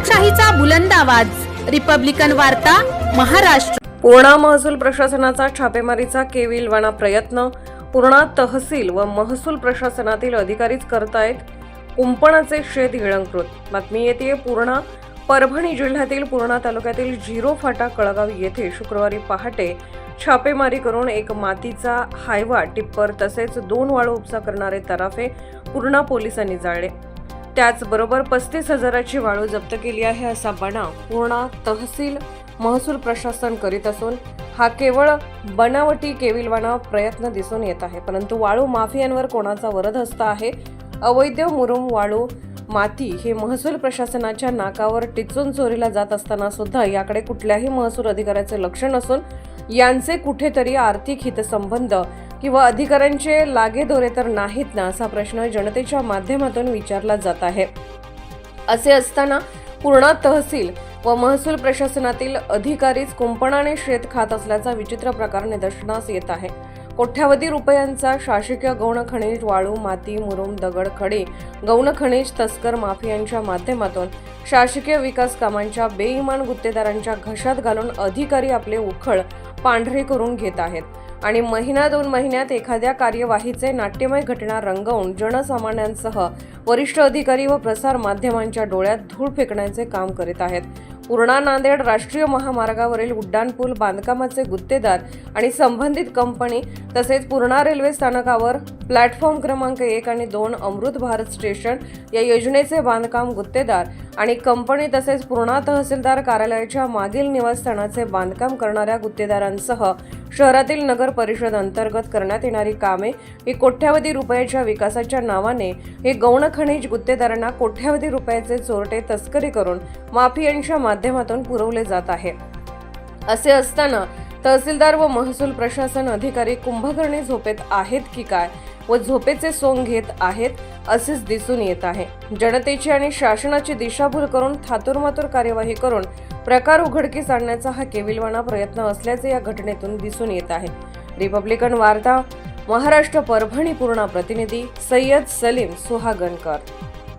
लोकशाहीचा बुलंद आवाज, रिपब्लिकन वार्ता, महाराष्ट्र। पूर्णा महसूल प्रशासनाचा छापेमारीचा केविलवाणा प्रयत्न। पूर्णा तहसील व महसूल प्रशासनातील अधिकारीच करतायत कुंपणाचे शेत गिळंकृत। बातमी येते पूर्णा परभणी जिल्ह्यातील पूर्णा तालुक्यातील झिरो फाटा कळगाव येथे शुक्रवारी पहाटे छापेमारी करून एक मातीचा हायवा टिप्पर तसेच 2 वाळू उपसा करणारे तराफे पूर्णा पोलिसांनी जाळले। त्याचबरोबर 35,000ची वाळू जप्त केली आहे असा बनाव पूर्णा तहसील महसूल प्रशासन करीत असून हा केवळ बनावटी केविलवाणा प्रयत्न दिसून येत आहे। परंतु वाळू माफियांवर कोणाचा वरदहस्त आहे? अवैध मुरुम वाळू माती हे महसूल प्रशासनाच्या नाकावर टिचून चोरीला जात असताना सुद्धा याकडे कुठल्याही महसूल अधिकाऱ्याचे लक्ष नसून यांचे कुठेतरी आर्थिक हितसंबंध किंवा अधिकाऱ्यांचे लागेदोरे तर नाहीत ना, असा प्रश्न जनतेच्या माध्यमातून विचारला जात आहे। असे असताना पूर्णा तहसील व महसूल प्रशासनातील अधिकारीच कुंपणाने शेत खात असल्याचा विचित्र प्रकार निदर्शनास येत आहे। कोट्यावधी रुपयांचा शासकीय गौण खनिज वाळू माती मुरुम दगड खडे गौण खनिज तस्कर माफियांच्या माध्यमातून शासकीय विकास कामांच्या बेईमान गुत्तेदारांच्या घशात घालून अधिकारी आपले उखळ पांढरे करून घेत आहेत आणि महिना 2 महिन्यात एखाद्या कार्यवाहीचे नाट्यमय घटना रंगवून जनसामान्यांसह वरिष्ठ अधिकारी व प्रसार माध्यमांच्या डोळ्यात धूळ फेकण्याचे काम करीत आहेत। पूर्णा नांदेड राष्ट्रीय महामार्गावरील उड्डाणपूल बांधकामाचे गुत्तेदार आणि संबंधित कंपनी तसेच पूर्णा रेल्वे स्थानकावर प्लॅटफॉर्म क्रमांक 1 आणि 2 अमृत भारत स्टेशन या योजनेचे बांधकाम गुत्तेदार आणि कंपनी तसेच पूर्णा तहसीलदार कार्यालयाच्या मागील निवासस्थानाचे बांधकाम करणाऱ्या गुत्तेदारांसह शहरातील नगर परिषद अंतर्गत करण्यात येणारी कामे ही कोट्यावधी रुपयाच्या विकासाच्या नावाने हे गौण खनिज गुत्तेदारांना कोट्यावधी रुपयाचे चोरटे तस्करी करून माफियांच्या माध्यमातून पुरवले जात आहे। असे असताना तहसीलदार व महसूल प्रशासन अधिकारी कुंभकर्णी झोपेत आहेत की काय व झोपेचे सोंग घेत आहेत असेच दिसून येत आहे। जनतेची आणि शासनाची दिशाभूल करून थातुरमातुर कार्यवाही करून प्रकार उघडकीस आणण्याचा हा केविलवाणा प्रयत्न असल्याचे या घटनेतून दिसून येत आहे। रिपब्लिकन वार्ता महाराष्ट्र परभणी पूर्णा प्रतिनिधी सय्यद सलीम सुहागनकर।